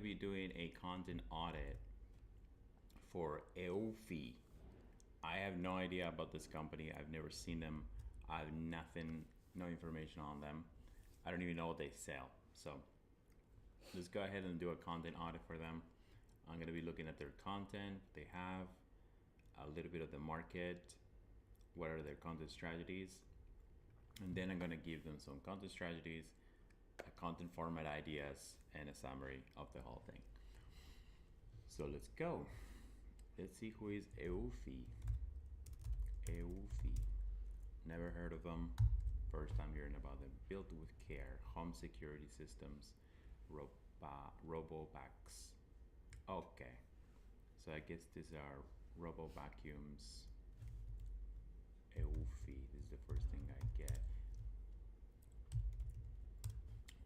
be doing a content audit for Eufy. I have no idea about this company. I've never seen them. I have nothing, no information on them. I don't even know what they sell. So let's go ahead and do a content audit for them. I'm going to be looking at their content. They have a little bit of the market. What are their content strategies? And then I'm going to give them some content strategies, content format ideas, and a summary of the whole thing. So let's go. Let's see who is Eufy. Eufy. Never heard of them. First time hearing about them. Built with care. Home security systems. Robo-vacs. Okay. So I guess these are robo-vacuums. Eufy. This is the first thing I get.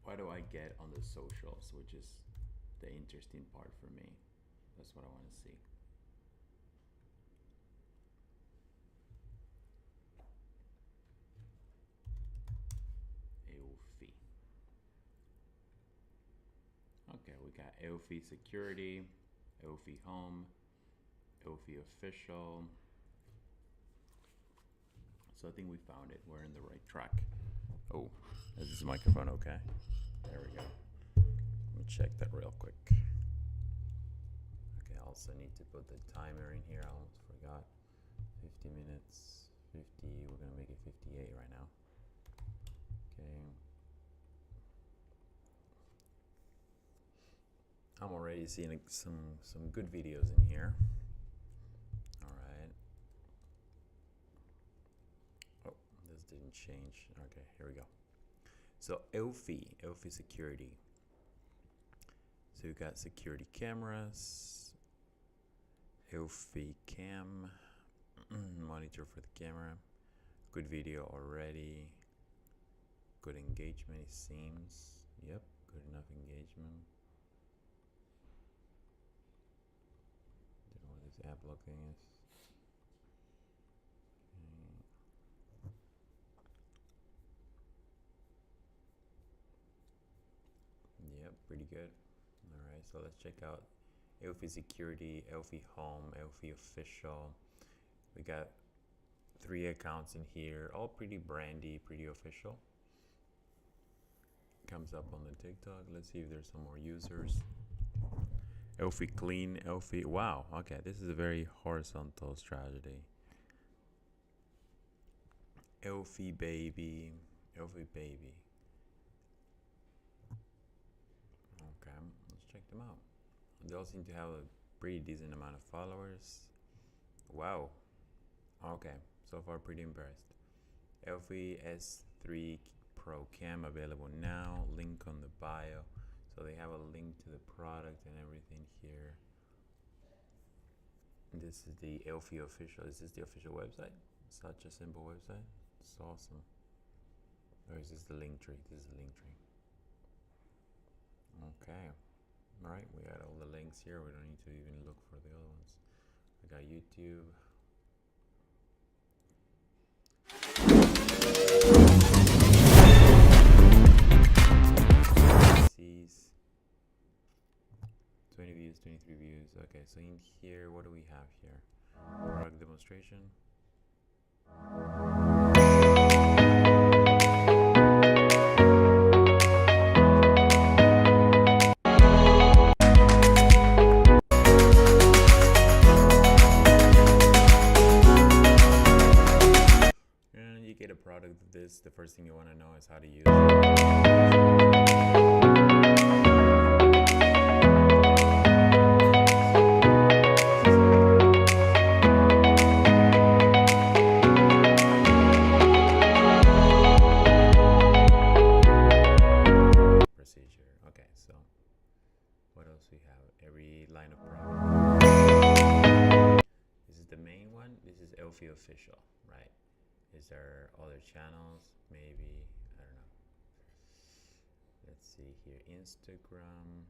What do I get on the socials, which is the interesting part for me? That's what I want to see. Eufy. Okay, we got Eufy Security, Eufy Home, Eufy Official. So I think we found it. We're in the right track. Oh, is this microphone okay? There we go. Let me check that real quick. Okay, I also need to put the timer in here. I almost forgot. 50 minutes, 50, we're gonna make it 58 right now. Okay. I'm already seeing some good videos in here. All right. Oh, this didn't change. Okay, here we go. So Eufy Security. So you got security cameras, Eufy Cam, monitor for the camera, good video already, good engagement it seems. Yep, good enough engagement. Don't know what this app looking is. Yep, pretty good. All right, so let's check out Eufy Security, Eufy Home, Eufy Official. We got 3 accounts in here, all pretty brandy, pretty official. Comes up on the TikTok. Let's see if there's some more users. Eufy Clean, Eufy. Wow, okay, this is a very horizontal strategy. Eufy Baby, Eufy Baby. Okay, let's check them out. They all seem to have a pretty decent amount of followers. Wow. Okay, so far pretty impressed. Eufy S3 Pro Cam available now. Link on the bio. So they have a link to the product and everything here. This is the Eufy official. Is this the official website? Such a simple website. It's awesome. Or is this the link tree? This is the link tree. Okay. All right, we got all the links here. We don't need to even look for the other ones. We got YouTube. 20 views, 23 views. Okay, so in here, what do we have here? Product demonstration. And you get a product of this, the first thing you want to know is how to use it. Official, right? Is there other channels? Maybe, I don't know. Let's see here, Instagram.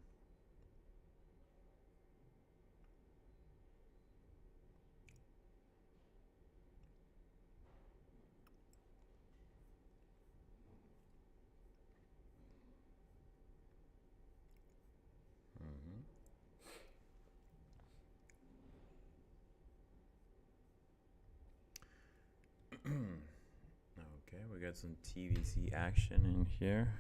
We got some TVC action in here.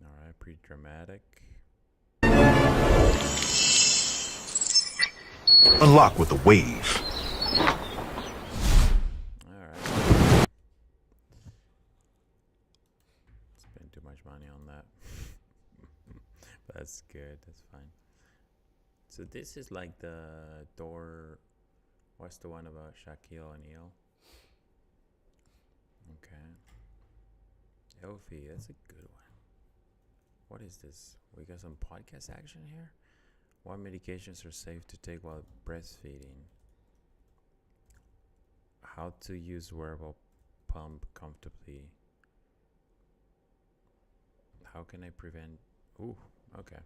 Alright, pretty dramatic. Unlock with the wave. Alright. Spend too much money on that. But that's good, that's fine. So this is like the door. What's the one about Shaquille O'Neal? Okay. Eufy, that's a good one. What is this? We got some podcast action here? What medications are safe to take while breastfeeding? How to use wearable pump comfortably. How can I prevent... Ooh, okay.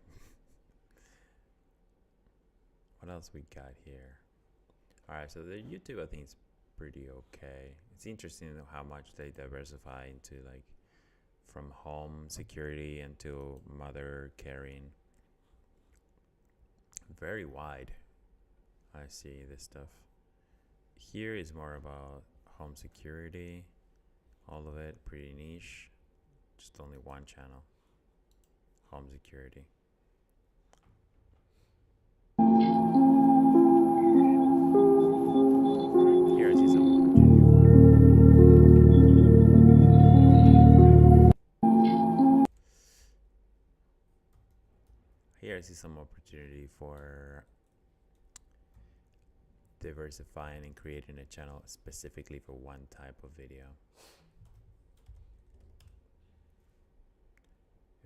What else we got here? Alright, so the YouTube I think is pretty okay. It's interesting how much they diversify into like from home security into mother caring. Very wide. I see this stuff. Here is more about home security. All of it pretty niche. Just only one channel. Home security. Here I see some opportunity. Here I see some opportunity for diversifying and creating a channel specifically for one type of video.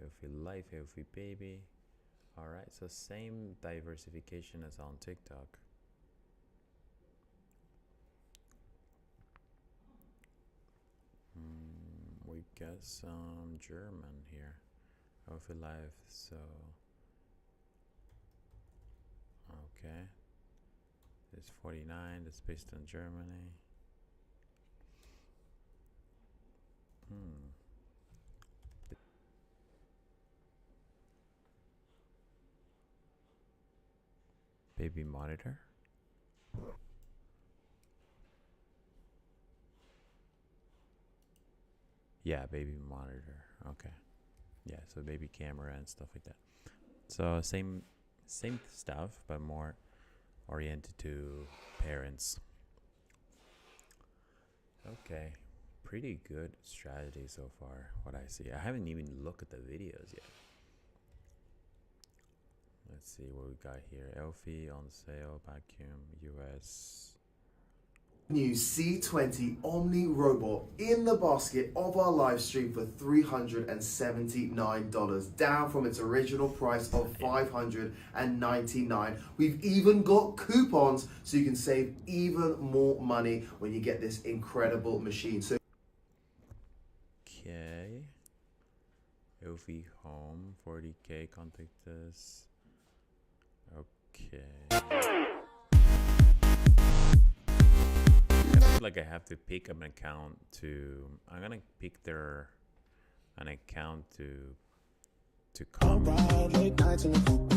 Eufy life, Eufy baby. Alright, so same diversification as on TikTok. We got some German here. Eufy life, so okay. It's 49, that's based on Germany. Baby monitor. Yeah, baby monitor. Okay. Yeah, so baby camera and stuff like that. So same stuff, but more oriented to parents. Okay, pretty good strategy so far, what I see. I haven't even looked at the videos yet. Let's see what we got here. Eufy on sale, vacuum, US. New C20 Omni robot in the basket of our live stream for $379, down from its original price of $599. We've even got coupons so you can save even more money when you get this incredible machine. So Okay. Eufy home, 40K, contact us. Okay. Like I have to pick an account to. I'm gonna pick an account to comment. Baby,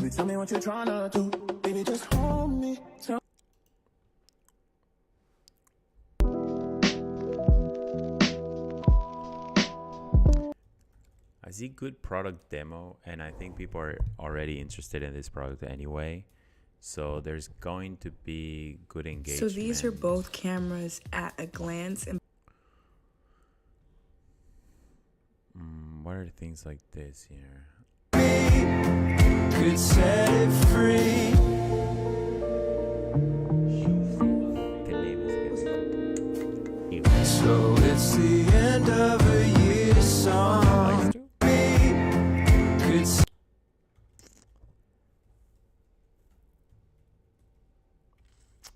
tell me what you're trying to do. Baby, just hold me. I see good product demo, and I think people are already interested in this product anyway. So there's going to be good engagement. So these are both cameras at a glance. And what are things like this here? Could set it free. The name is good. So it's the end of a year song.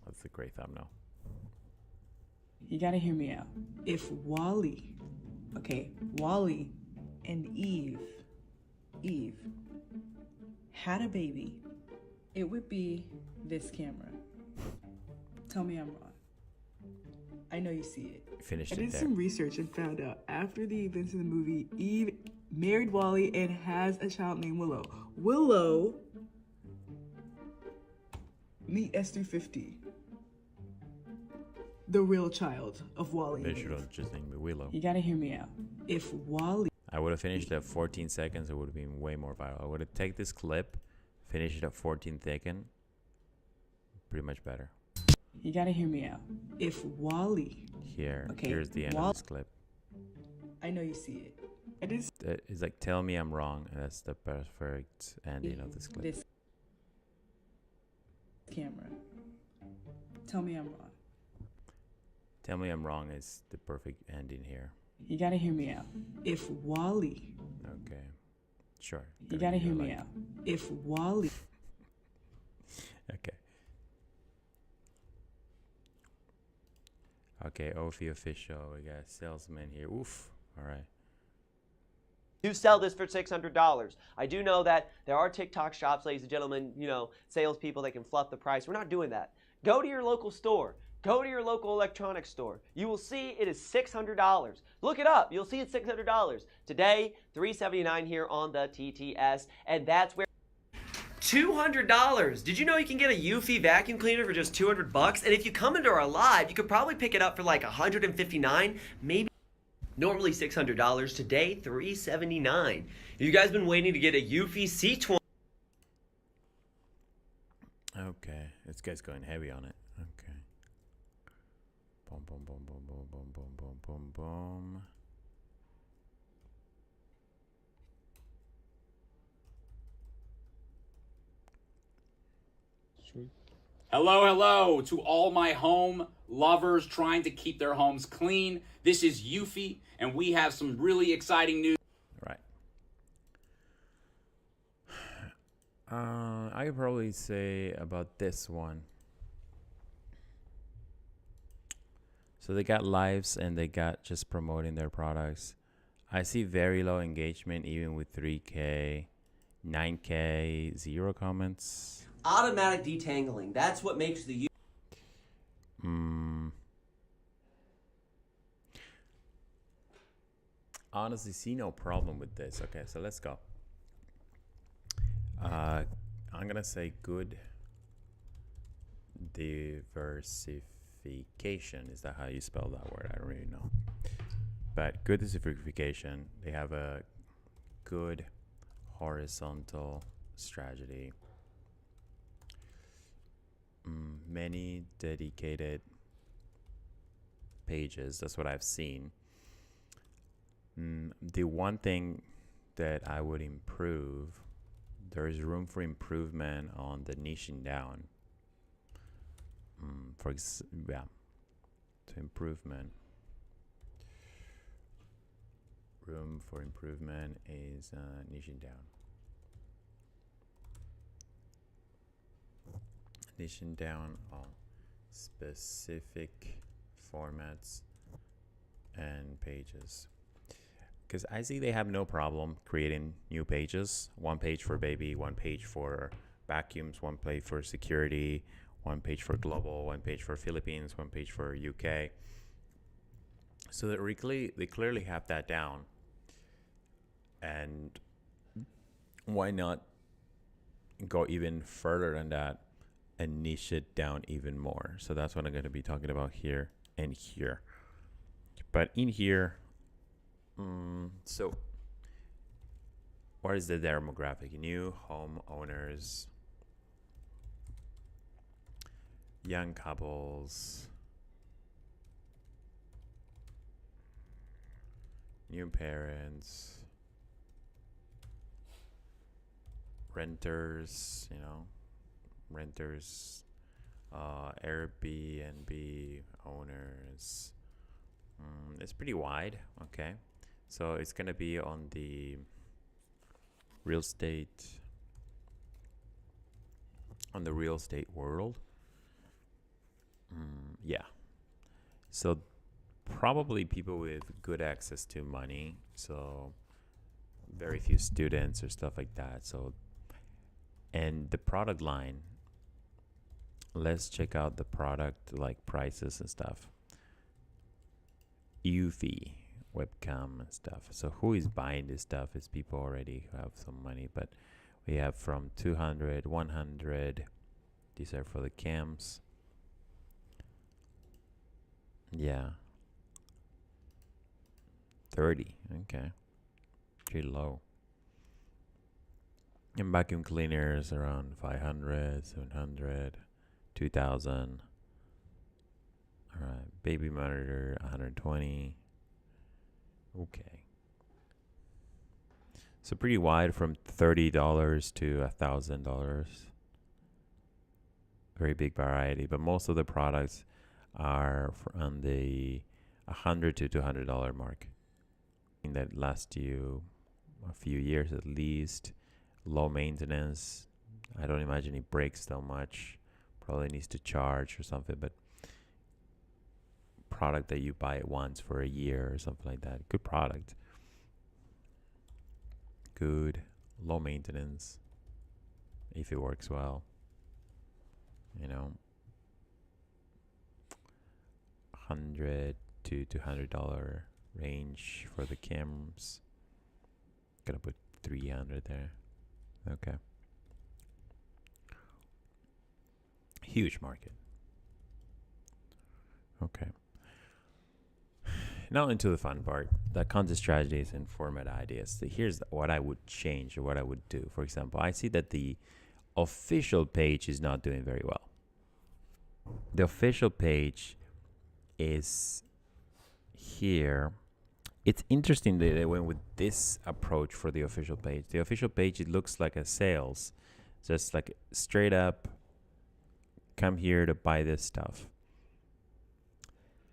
That's a great thumbnail. You gotta hear me out. If Wally and Eve had a baby, it would be this camera. Tell me I'm wrong. I know you see it. Finished I it did there. some research and found out after the events of the movie, Eve married Wally and has a child named Willow. Willow, meet S350. the real child of Wally. They should have just named me Willow. You gotta hear me out. If Wally I would have finished at 14 seconds. It would have been way more viral. I would have taken this clip, finished it at 14 seconds. Pretty much better. You gotta hear me out. If Wally, Here's the end of this clip. I know you see it. It is It's like, tell me I'm wrong. And that's the perfect ending of this clip. this camera. Tell me I'm wrong. Tell me I'm wrong is the perfect ending here. You gotta hear me out. If Wally, Okay. Sure. you gotta hear me out. If Wally, Okay. Okay, Eufy official. We got a salesman here. Oof. All right. Do sell this for $600. I do know that there are TikTok shops, ladies and gentlemen, you know, salespeople that can fluff the price. We're not doing that. Go to your local store. Go to your local electronics store. You will see it is $600. Look it up. You'll see it's $600. Today, $379 here on the TTS, and that's where $200. Did you know you can get a Eufy vacuum cleaner for just $200? And if you come into our live, you could probably pick it up for like $159, maybe. Normally $600. Today, $379. You guys been waiting to get a Eufy C20? Okay. This guy's going heavy on it. Okay. Boom, boom, boom, boom, boom, boom, boom, boom, boom, boom. Hello, hello to all my home lovers trying to keep their homes clean. This is Eufy, and we have some really exciting news. Right. I could probably say about this one. So they got lives and they got just promoting their products. I see very low engagement even with 3K, 9K, 0 comments. Automatic detangling. That's what makes the Honestly, see no problem with this. Okay, so let's go. I'm gonna say good diversification. Is that how you spell that word? I don't really know. But good diversification. They have a good horizontal strategy. Many dedicated pages. That's what I've seen. The one thing that I would improve, there is room for improvement on the niching down. To improvement. Room for improvement is niching down. Niching down on specific formats and pages. Because I see they have no problem creating new pages. One page for baby, one page for vacuums, one page for security, one page for global, one page for Philippines, one page for UK. So that they clearly have that down. And why not go even further than that and niche it down even more? So that's what I'm going to be talking about here and here. But in here, so what is the demographic? New homeowners, young couples, new parents, renters, Airbnb owners. It's pretty wide. Okay, so it's gonna be on the real estate world. Yeah, so probably people with good access to money, so very few students or stuff like that. So, and the product line, let's check out the product, like prices and stuff. Eufy webcam and stuff. So who is buying this stuff? Is people already who have some money, but we have from 200, 100. These are for the cams. Yeah. 30. Okay. Pretty low. And vacuum cleaners around 500, 700, 2000. All right. Baby monitor 120. Okay. So pretty wide from $30 to $1,000. Very big variety, but most of the products are on the $100 to $200 mark. That lasts you a few years at least. Low maintenance. I don't imagine it breaks so much. Probably needs to charge or something, but product that you buy it once for a year or something like that. Good product. Good, low maintenance if it works well. You know, $100 to $200 range for the cams. Gonna put 300 there. Okay. Huge market. Okay. Now into the fun part, the content strategies and format ideas. So here's what I would change or what I would do. For example, I see that the official page is not doing very well. The official page is here. It's interesting that they went with this approach for the official page. The official page, it looks like a sales, just like straight up, come here to buy this stuff.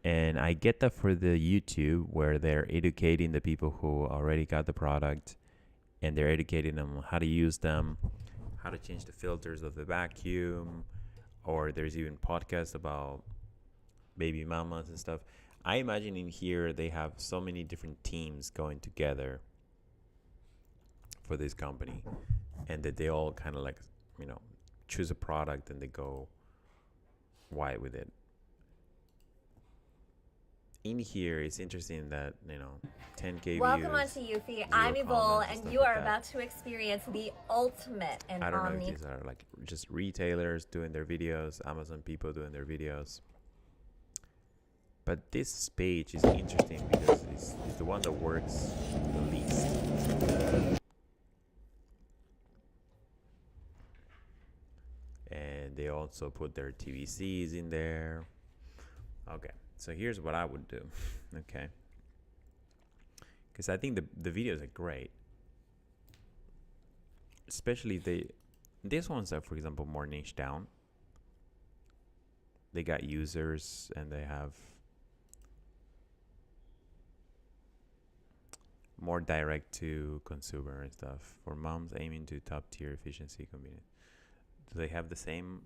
And I get that for the YouTube, where they're educating the people who already got the product, and they're educating them how to use them, how to change the filters of the vacuum, or there's even podcasts about baby mamas and stuff. I imagine in here they have so many different teams going together for this company, and that they all kind of like, you know, choose a product and they go wide with it. In here, it's interesting that, you know, 10K Welcome views. on to Eufy. I'm Evol, and you are about to experience the ultimate and I don't know if these are like just retailers doing their videos, Amazon people doing their videos. But this page is interesting because it's the one that works the least. And they also put their TVCs in there. Okay, so here's what I would do. Okay, because I think the videos are great, especially these ones are, for example, more niche down. They got users and they have more direct to consumer and stuff. For moms aiming to top tier efficiency, convenience. Do they have the same?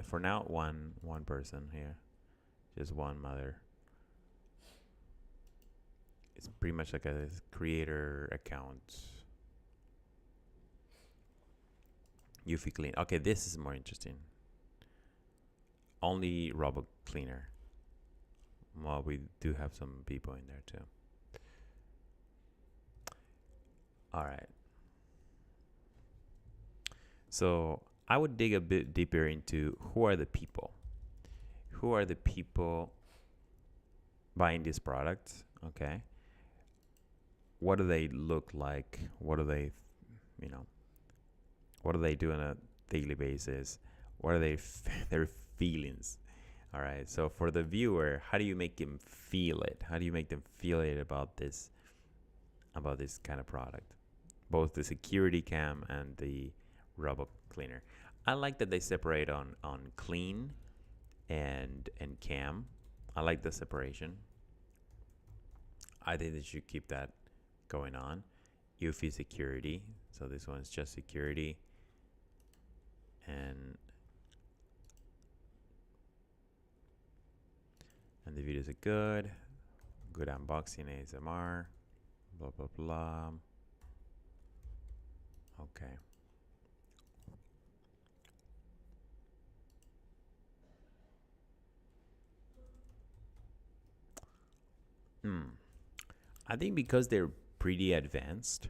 For now, one person here, just one mother. It's pretty much like a creator account. Eufy clean. Okay, this is more interesting. Only robot cleaner. Well, we do have some people in there too. All right. So I would dig a bit deeper into who are the people. Who are the people buying this product? Okay. What do they look like? What do they, what do they do on a daily basis? What are their feelings? All right. So for the viewer, how do you make them feel it? How do you make them feel it about this kind of product? Both the security cam and the robot cleaner. I like that they separate on clean and cam. I like the separation. I think they should keep that going on. Eufy security. So this one's just security. And the videos are good. Good unboxing ASMR. Blah, blah, blah. Okay. I think because they're pretty advanced,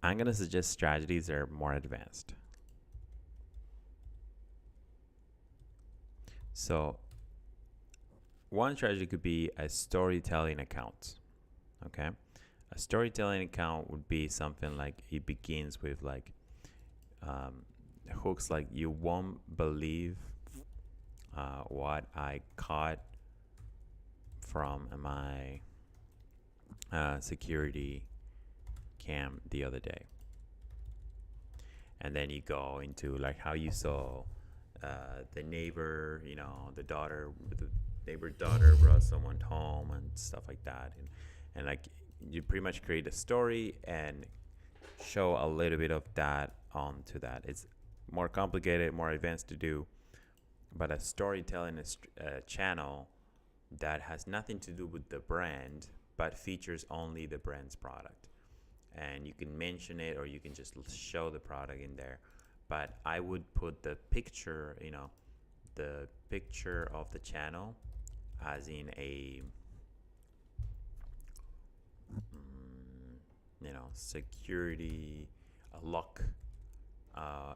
I'm going to suggest strategies that are more advanced. So one strategy could be a storytelling account. Okay, a storytelling account would be something like it begins with like hooks like, you won't believe what I caught from my security cam the other day. And then you go into like how you saw the neighbor, you know, the neighbor's daughter brought someone home and stuff like that. And like you pretty much create a story and show a little bit of that onto that. It's more complicated, more advanced to do, but a storytelling channel that has nothing to do with the brand but features only the brand's product, and you can mention it or you can just show the product in there. But I would put the picture, you know, the picture of the channel as in a security, a lock,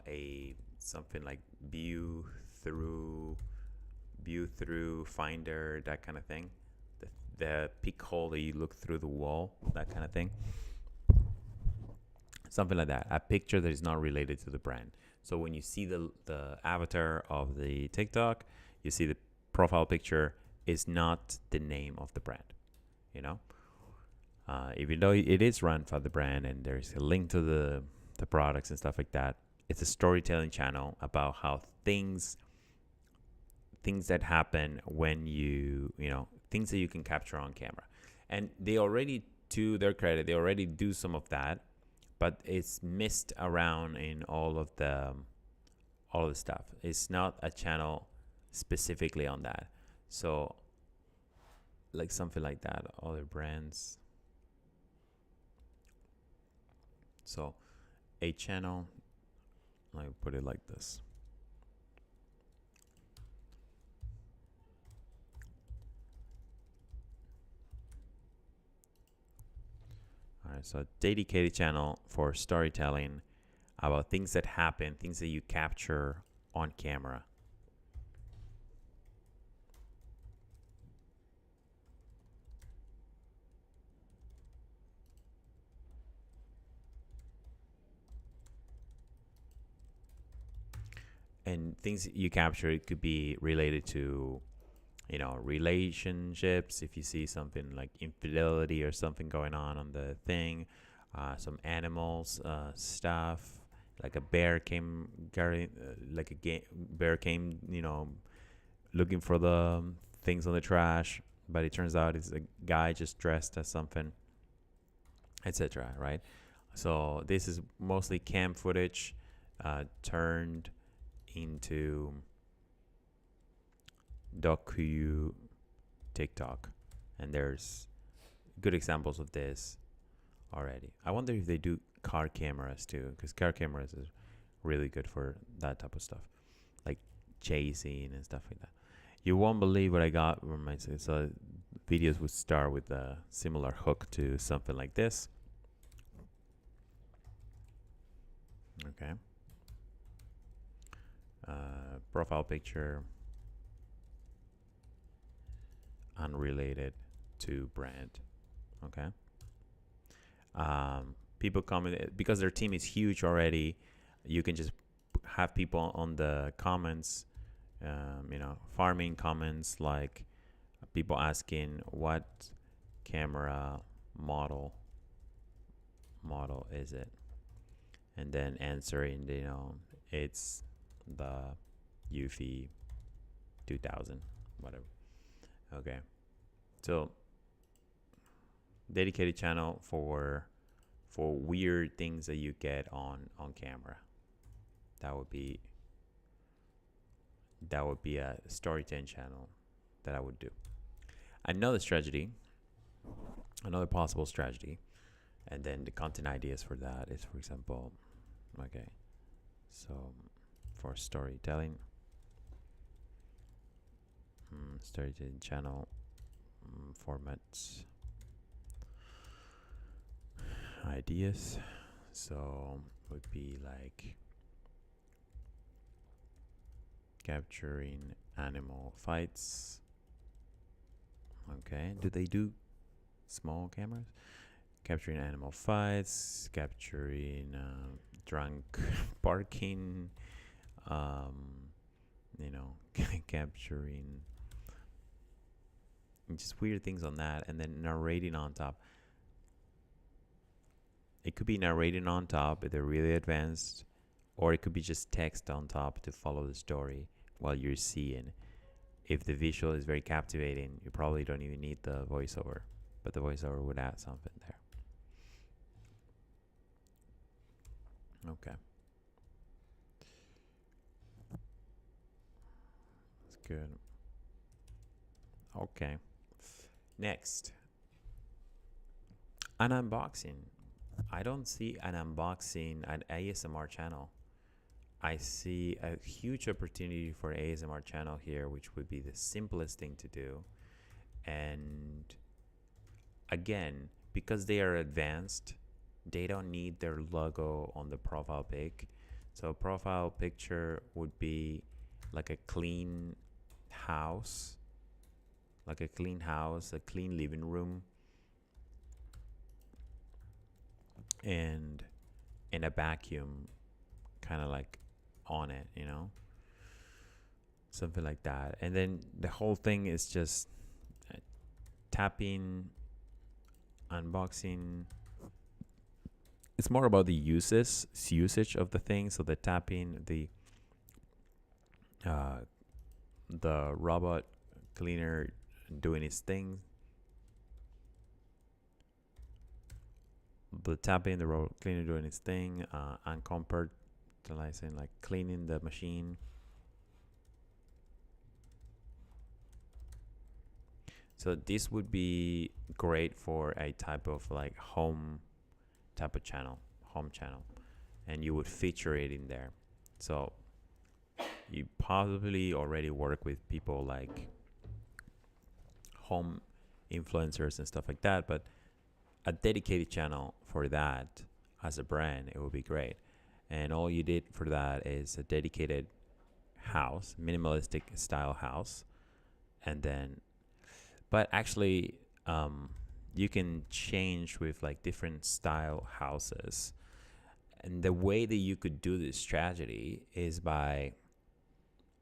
a something like view through finder, that kind of thing, the peek hole that you look through the wall, that kind of thing, something like that. A picture that is not related to the brand. So when you see the avatar of the TikTok, you see the profile picture is not the name of the brand, you know, even though it is run for the brand and there's a link to the products and stuff like that. It's a storytelling channel about how things that happen when you know, things that you can capture on camera. And they already, to their credit, they already do some of that, but it's missed around in all of the stuff. It's not a channel specifically on that. So like something like that, other brands. So a channel, let me put it like this. All right, so a dedicated channel for storytelling about things that happen, things that you capture on camera. And things you capture, it could be related to, you know, relationships. If you see something like infidelity or something going on the thing, some animals, stuff like a bear came, bear came, you know, looking for the things on the trash, but it turns out it's a guy just dressed as something, etc. Right? So this is mostly cam footage turned into docu TikTok, and there's good examples of this already. I wonder if they do car cameras too, because car cameras is really good for that type of stuff, like chasing and stuff like that. You won't believe what I got from my, so videos would start with a similar hook to something like this. Okay. Profile picture unrelated to brand. Okay. People comment because their team is huge already. You can just have people on the comments, you know, farming comments, like people asking what camera model is it, and then answering, you know, it's the Eufy 2000, whatever. Okay, so dedicated channel for weird things that you get on camera. That would be a storytelling channel that I would do. Another possible strategy, and then the content ideas for that is, for example, okay, so for storytelling, storytelling channel formats, ideas, so would be like capturing animal fights, Okay, do they do small cameras? Capturing animal fights, capturing drunk parking, you know, capturing just weird things on that, and then narrating on top. It could be narrating on top if they're really advanced, or it could be just text on top to follow the story while you're seeing. If the visual is very captivating, you probably don't even need the voiceover, but the voiceover would add something there. Okay. That's good. Okay. Next. An unboxing. I don't see an unboxing at ASMR channel. I see a huge opportunity for ASMR channel here, which would be the simplest thing to do. And again, because they are advanced, they don't need their logo on the profile pic. So profile picture would be like a clean house, a clean living room, and a vacuum kind of like on it, you know, something like that. And then the whole thing is just tapping, unboxing. It's more about the usage of the thing. So the tapping, the robot cleaner doing its thing, the tapping, the robot cleaner doing its thing, uncompartmentalizing, like cleaning the machine. So this would be great for a type of like home type of channel, home channel, and you would feature it in there. So you possibly already work with people like home influencers and stuff like that, but a dedicated channel for that as a brand, it would be great. And all you did for that is a dedicated house, minimalistic style house, and then but actually you can change with like different style houses. And the way that you could do this strategy is by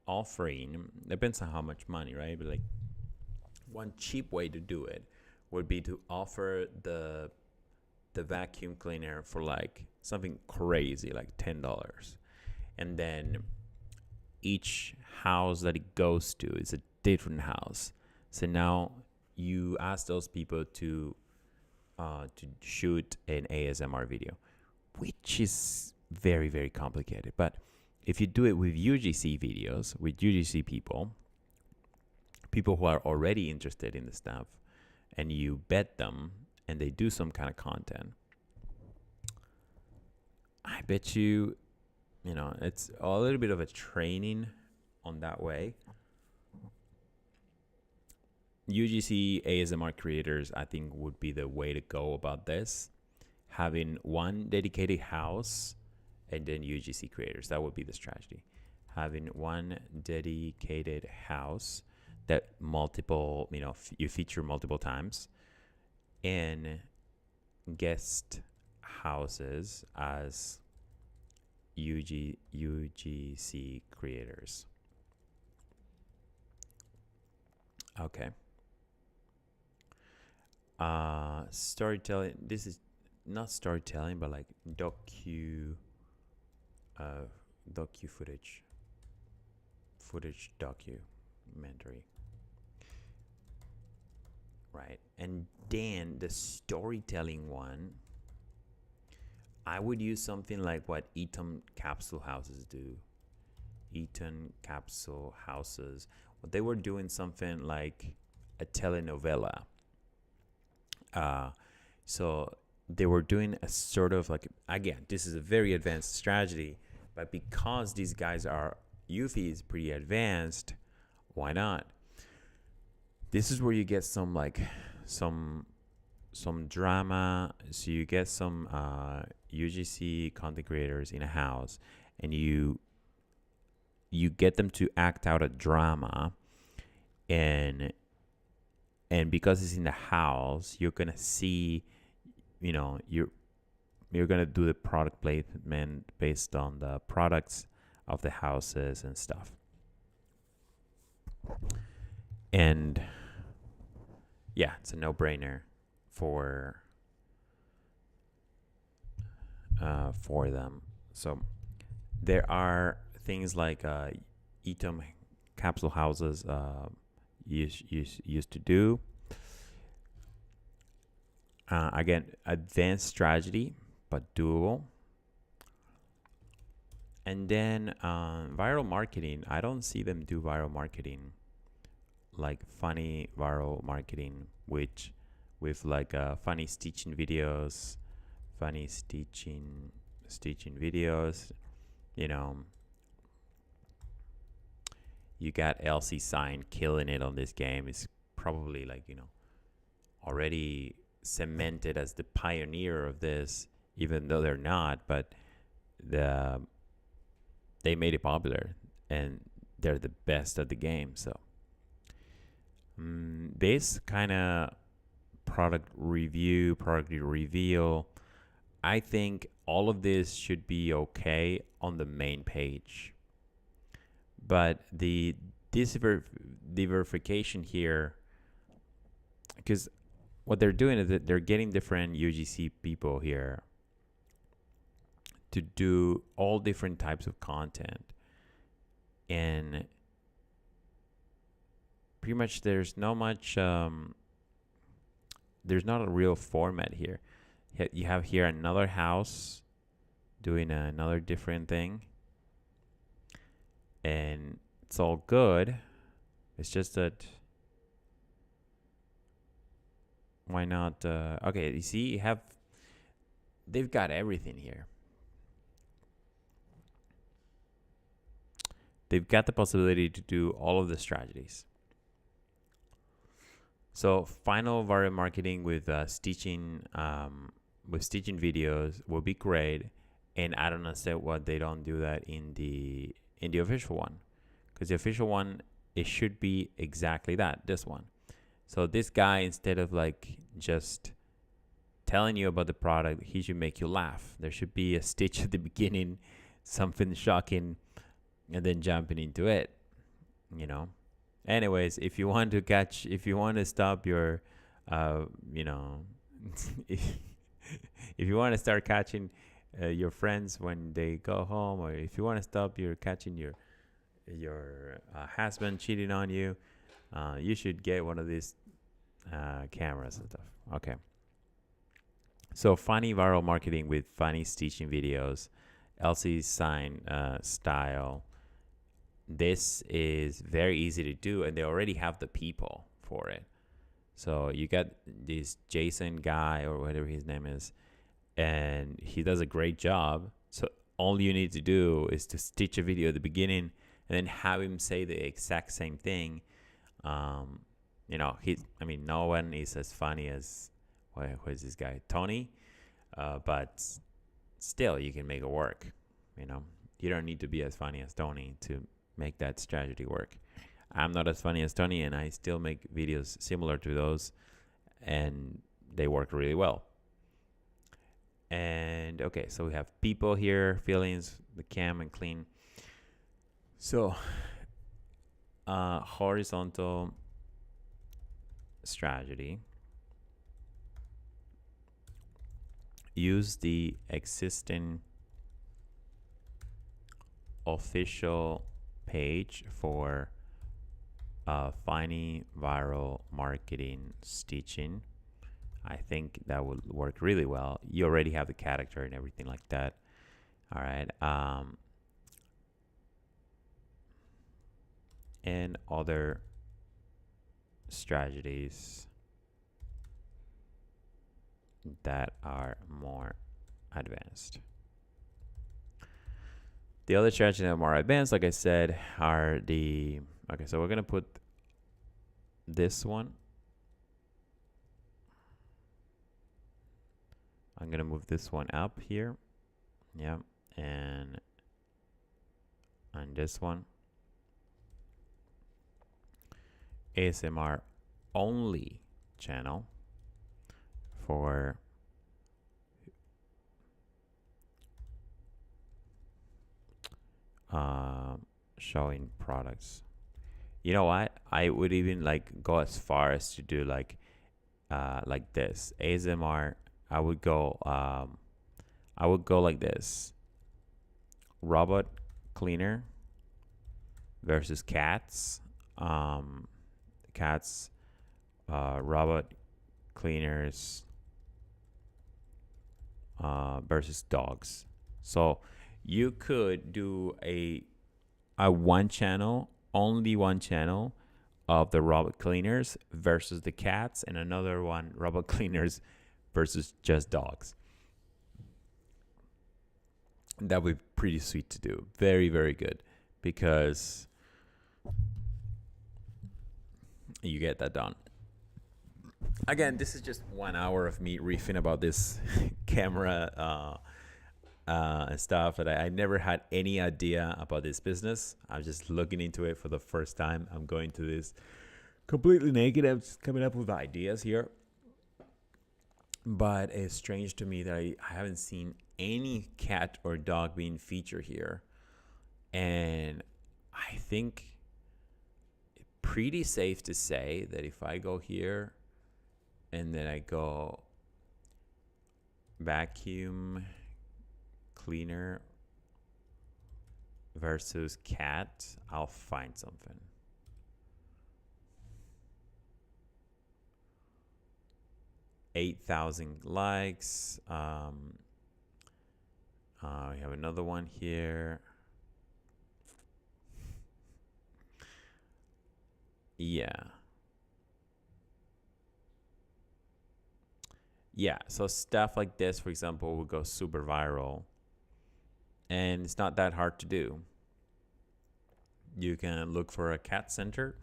offering, depends on how much money, right? But like one cheap way to do it would be to offer the vacuum cleaner for like something crazy, like $10. And then each house that it goes to is a different house. So now you ask those people to shoot an ASMR video, which is very, very complicated. But if you do it with UGC videos, with UGC people who are already interested in the stuff, and you bet them and they do some kind of content, I bet you, it's a little bit of a training on that way. UGC ASMR creators, I think, would be the way to go about this. Having one dedicated house and then UGC creators. That would be the strategy. Having one dedicated house that multiple, you feature multiple times, and guest houses as UGC creators. Okay. Storytelling. This is not storytelling, but like documentary, right? And then the storytelling one, I would use something like what Eaton capsule houses do. Eaton capsule houses, what they were doing, something like a telenovela. So they were doing a sort of like, again, this is a very advanced strategy, but because these guys are, Eufy is pretty advanced, why not? This is where you get some drama. So you get some UGC content creators in a house, and you get them to act out a drama, and and because it's in the house, you're gonna see, you know, you're gonna do the product placement based on the products of the houses and stuff. And yeah, it's a no-brainer for them. So there are things like Etom capsule houses used to do. Again, advanced strategy, but doable. And then viral marketing. I don't see them do viral marketing, like funny viral marketing, which with like funny stitching videos, you know. You got LC Sign killing it on this game. It's probably like, you know, already cemented as the pioneer of this, even though they're not, but they made it popular and they're the best at the game. So this kind of product reveal, I think all of this should be okay on the main page. But the diversification here, because what they're doing is that they're getting different UGC people here to do all different types of content. And pretty much there's not a real format here. You have here another house doing another different thing. And it's all good. It's just that, why not? Okay, you see, they've got everything here. They've got the possibility to do all of the strategies. So final viral marketing with stitching videos will be great. And I don't understand why they don't do that in the official one, because the official one, it should be exactly that, this one. So this guy, instead of like just telling you about the product, he should make you laugh. There should be a stitch at the beginning, something shocking, and then jumping into it, you know. Anyways, if you want to stop your you know, if you want to start catching your friends when they go home, or if you want to stop your catching your husband cheating on you, you should get one of these cameras and stuff. Okay. So funny viral marketing with funny stitching videos, LC Sign style. This is very easy to do, and they already have the people for it. So you got this Jason guy, or whatever his name is, and he does a great job. So all you need to do is to stitch a video at the beginning and then have him say the exact same thing. You know, no one is as funny as, what is this guy, Tony? But still, you can make it work. You know, you don't need to be as funny as Tony to make that strategy work. I'm not as funny as Tony, and I still make videos similar to those, and they work really well. And okay, so we have people here, feelings, the cam, and clean. So horizontal strategy. Use the existing official page for funny viral marketing stitching. I think that will work really well. You already have the character and everything like that. All right. And other strategies that are more advanced. The other strategies that are more advanced, like I said, are the... Okay, so we're going to put this one. I'm going to move this one up here. Yeah. And this one. ASMR only channel for showing products. You know what? I would even like go as far as to do like this ASMR. I would go like this: robot cleaner versus cats. Cats, robot cleaners versus dogs. So you could do a one channel, only one channel of the robot cleaners versus the cats, and another one robot cleaners versus just dogs. That would be pretty sweet to do. Very, very good, because you get that done. Again, this is just 1 hour of me riffing about this camera and stuff, but I never had any idea about this business. I'm just looking into it for the first time. I'm going to this completely naked. I'm just coming up with ideas here. But it's strange to me that I haven't seen any cat or dog being featured here. And I think it's pretty safe to say that if I go here and then I go vacuum cleaner versus cat, I'll find something. $8,000 likes. We have another one here. Yeah. Yeah, so stuff like this, for example, will go super viral. And it's not that hard to do. You can look for a cat center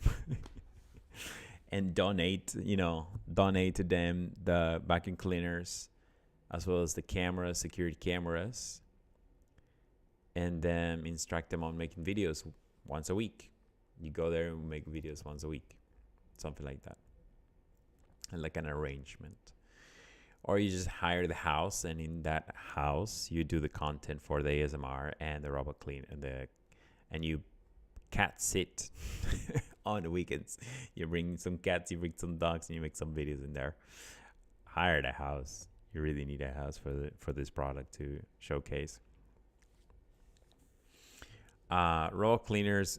and donate to them the vacuum cleaners as well as the cameras, security cameras, and then instruct them on making videos once a week. You go there and make videos once a week, something like that, and like an arrangement. Or you just hire the house, and in that house you do the content for the ASMR and the robot clean and you cat sit on the weekends. You bring some cats, you bring some dogs, and you make some videos in there. Hire the house. You really need a house for this product to showcase. Robot cleaners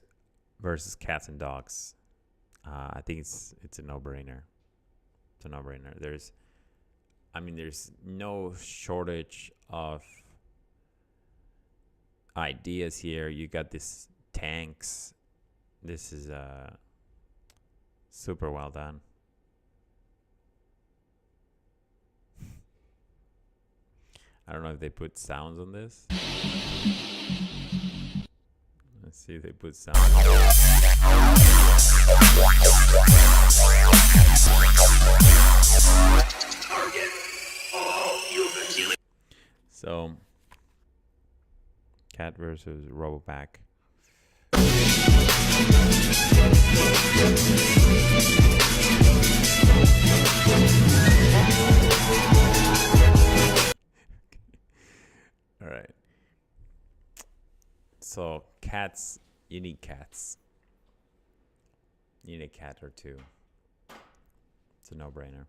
versus cats and dogs. I think it's a no-brainer. It's a no-brainer. There's no shortage of ideas here. You got these tanks. This is super well done. I don't know if they put sounds on this. Let's see if they put sounds. So, cat versus Robopack. All right. So, cats, you need cats. You need a cat or two. It's a no-brainer.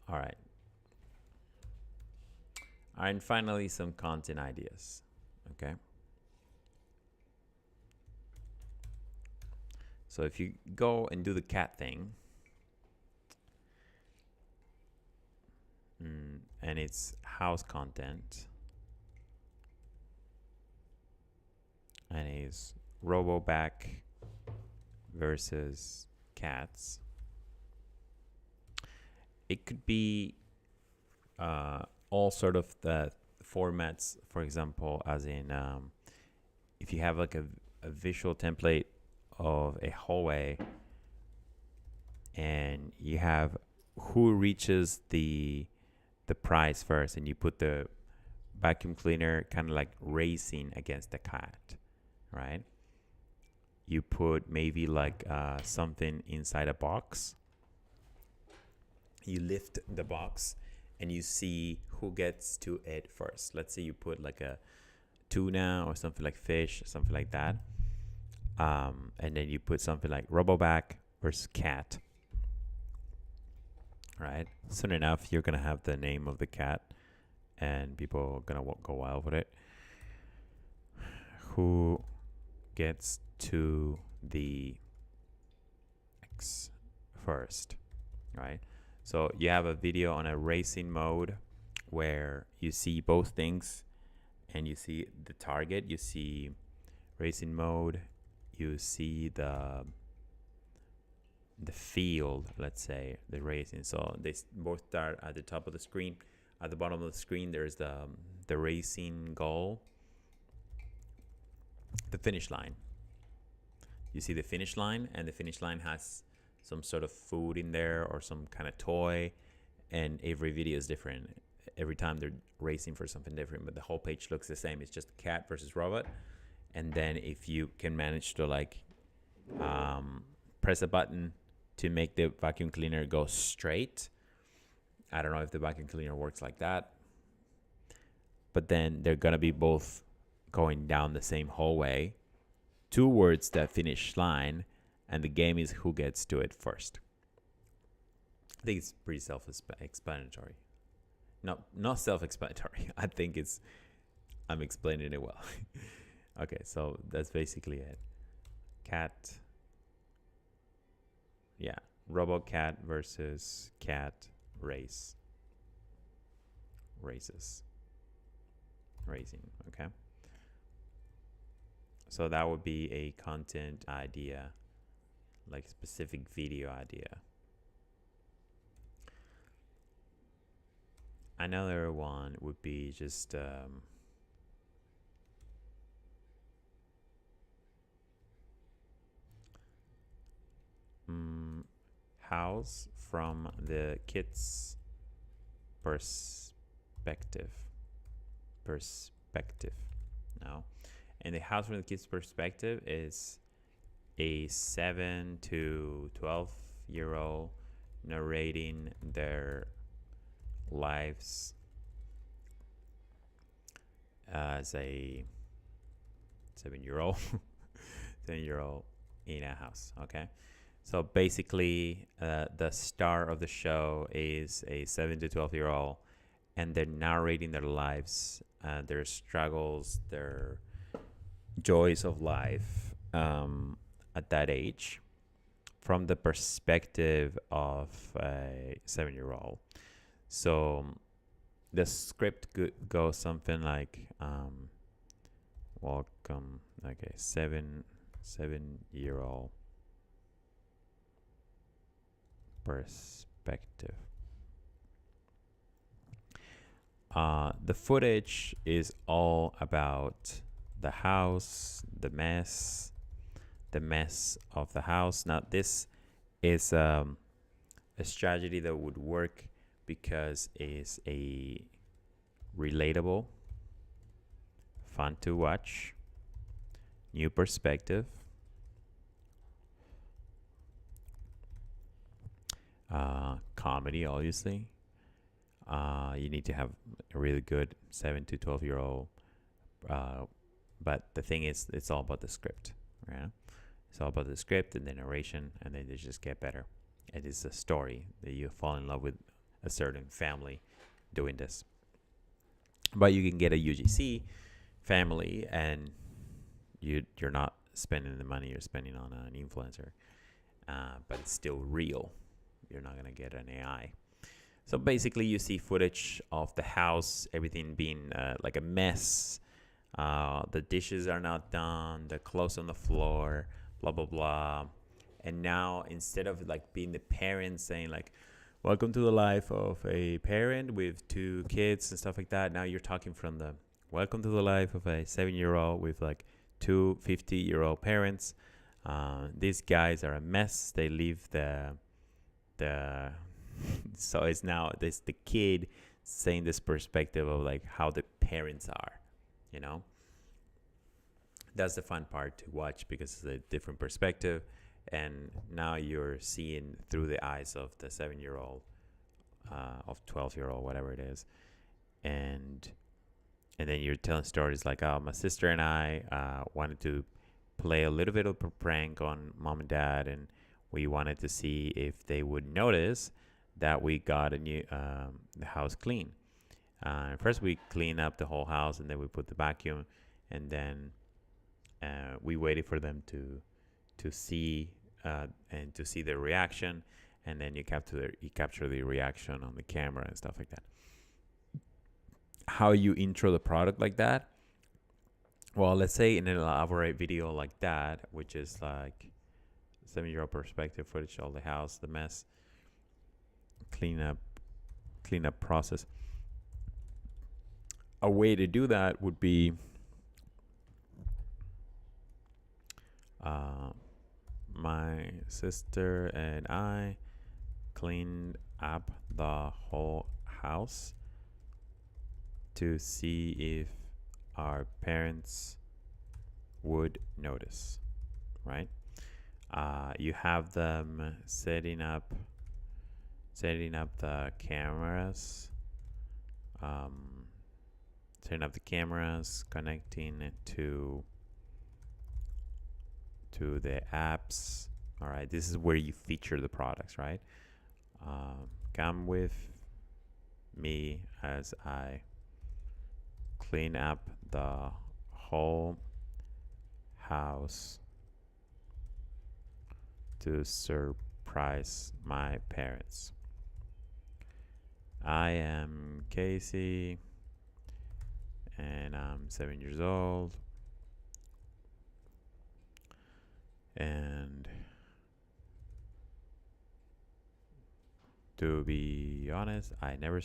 All right. And finally, some content ideas. Okay. So if you go and do the cat thing, and it's house content, and it's Roboback versus cats. It could be all sort of the formats, for example, as in if you have like a visual template of a hallway and you have who reaches the prize first, and you put the vacuum cleaner kind of like racing against the cat, right? you put maybe like something inside a box. You lift the box and you see who gets to it first. Let's say you put like a tuna or something like fish, something like that. And then you put something like Roboback versus cat. Right? Soon enough, you're going to have the name of the cat and people are going to go wild with it. Who gets to the X first, right? So you have a video on a racing mode where you see both things and you see the target, you see racing mode, you see the field, let's say, the racing. So they both start at the top of the screen. At the bottom of the screen, there's the racing goal, the finish line. You see the finish line, and the finish line has some sort of food in there or some kind of toy, and every video is different. Every time they're racing for something different, but the whole page looks the same. It's just cat versus robot. And then if you can manage to like press a button to make the vacuum cleaner go straight. I don't know if the vacuum cleaner works like that, but then they're gonna be both going down the same hallway towards that finish line, and the game is who gets to it first. I think it's pretty self-explanatory. Not self-explanatory. I think I'm explaining it well. Okay, so that's basically it. Cat. Yeah, RoboCat versus cat races. Racing, okay? So that would be a content idea, like specific video idea. Another one would be just house from the kids' perspective. Now, and the house from the kids' perspective is a 7 to 12-year-old narrating their lives as a 7-year-old in a house. Okay, so basically the star of the show is a 7 to 12-year-old, and they're narrating their lives, their struggles, their joys of life at that age from the perspective of a 7-year-old. So the script goes something like welcome, okay, 7-year-old perspective. The footage is all about the house, the mess of the house. Now this is a strategy that would work because it's a relatable, fun to watch, new perspective, comedy, obviously. You need to have a really good 7 to 12-year-old, but the thing is, it's all about the script, right? It's all about the script and the narration, and then they just get better. It is a story that you fall in love with a certain family doing this. But you can get a UGC family, and you're not spending the money you're spending on an influencer, but it's still real. You're not gonna get an AI. So basically, you see footage of the house, everything being like a mess. The dishes are not done, the clothes on the floor, blah blah blah. And now, instead of like being the parents saying like, welcome to the life of a parent with 2 kids and stuff like that, now you're talking from the welcome to the life of a 7-year-old with like 2 50-year-old parents. These guys are a mess. They leave the so it's now this the kid saying this perspective of like how the parents are, you know. that's the fun part to watch because it's a different perspective, and now you're seeing through the eyes of the 7-year-old, of 12-year-old, whatever it is, and then you're telling stories like, oh, my sister and I wanted to play a little bit of a prank on mom and dad, and we wanted to see if they would notice that we got a new the house clean. First we clean up the whole house, and then we put the vacuum, and then we waited for them to see and to see the reaction, and then you capture the reaction on the camera and stuff like that. How you intro the product like that? Well, let's say in an elaborate video like that, which is like 7-year-old perspective footage of the house, the mess, cleanup process. A way to do that would be my sister and I cleaned up the whole house to see if our parents would notice, right? You have them setting up the cameras, connecting it to the apps. All right, this is where you feature the products, right? Come with me as I clean up the whole house to surprise my parents. I am Casey, and I'm 7 years old, and to be honest, I never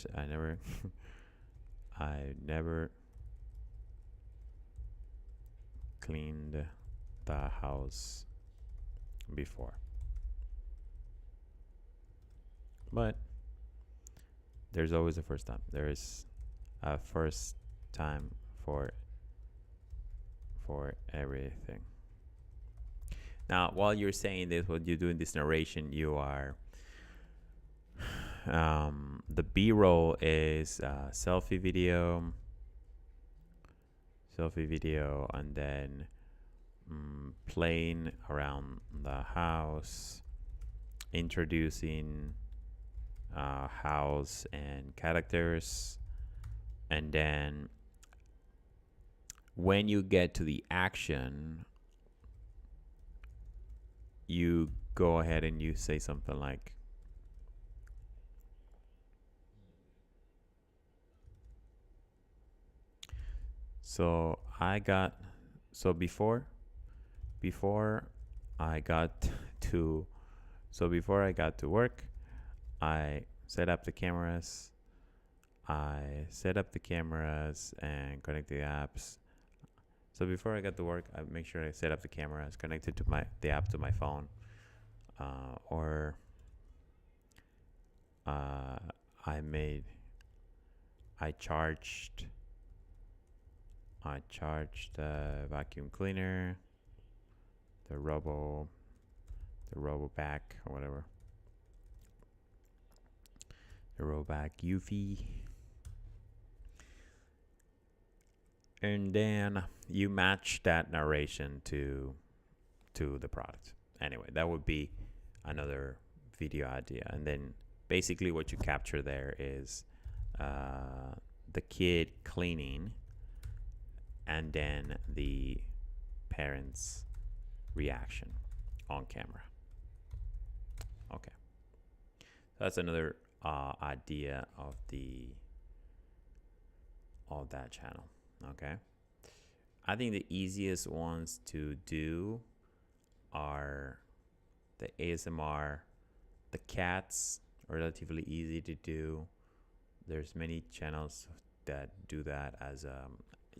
cleaned the house before, but there's always a first time. There is a first time for everything. Now, while you're saying this, while you're doing this narration, you are the B-roll is selfie video, and then playing around the house, introducing house and characters, and then when you get to the action, you go ahead and you say something like, before I got to work, I set up the cameras and connect the apps. So before I got to work, I make sure I set up the cameras, connected to the app to my phone, or I charged the vacuum cleaner, the robo back or whatever, the roback Eufy, and then you match that narration to the product. Anyway, that would be another video idea. And then basically what you capture there is the kid cleaning, and then the parents' reaction on camera. Okay, that's another idea of that channel. Okay, I think the easiest ones to do are the ASMR. The cats are relatively easy to do. There's many channels that do that as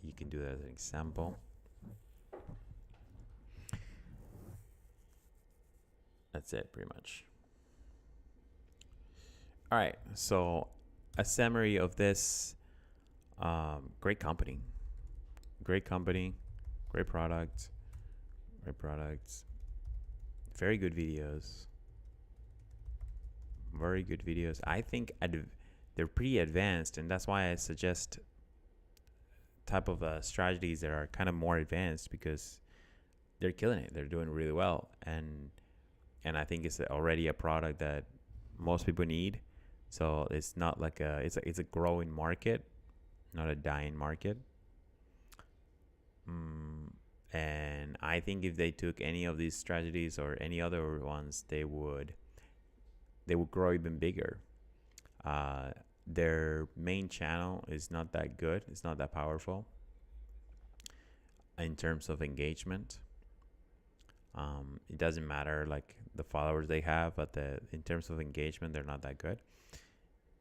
you can do that as an example. That's it, pretty much. All right, so a summary of this: great company, Great product. Great products. Very good videos. Very good videos. I think they're pretty advanced, and that's why I suggest type of strategies that are kind of more advanced, because they're killing it. They're doing really well, and I think it's already a product that most people need. So it's not like it's a growing market, not a dying market. And I think if they took any of these strategies or any other ones, they would grow even bigger. Their main channel is not that good. It's not that powerful in terms of engagement. It doesn't matter like the followers they have, but in terms of engagement, they're not that good.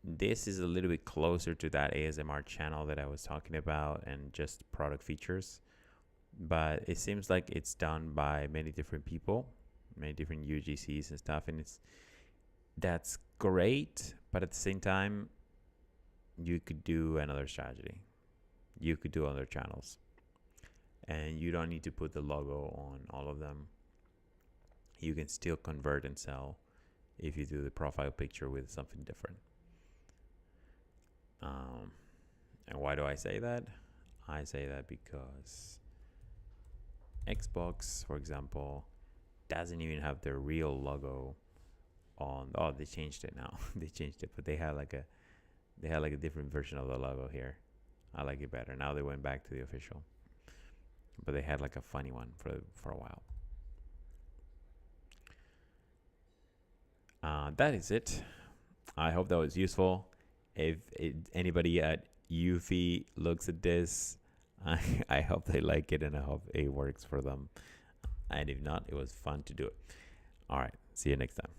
This is a little bit closer to that ASMR channel that I was talking about, and just product features. But it seems like it's done by many different people, many different UGCs and stuff, and that's great. But at the same time, you could do another strategy. You could do other channels, and you don't need to put the logo on all of them. You can still convert and sell if you do the profile picture with something different. And why do I say that? I say that because Xbox, for example, doesn't even have their real logo on. Oh, they changed it now. They changed it, but they had like a different version of the logo here. I like it better. Now they went back to the official, but they had like a funny one for a while. That is it. I hope that was useful. If anybody at Eufy looks at this, I hope they like it, and I hope it works for them. And if not, it was fun to do it. All right. See you next time.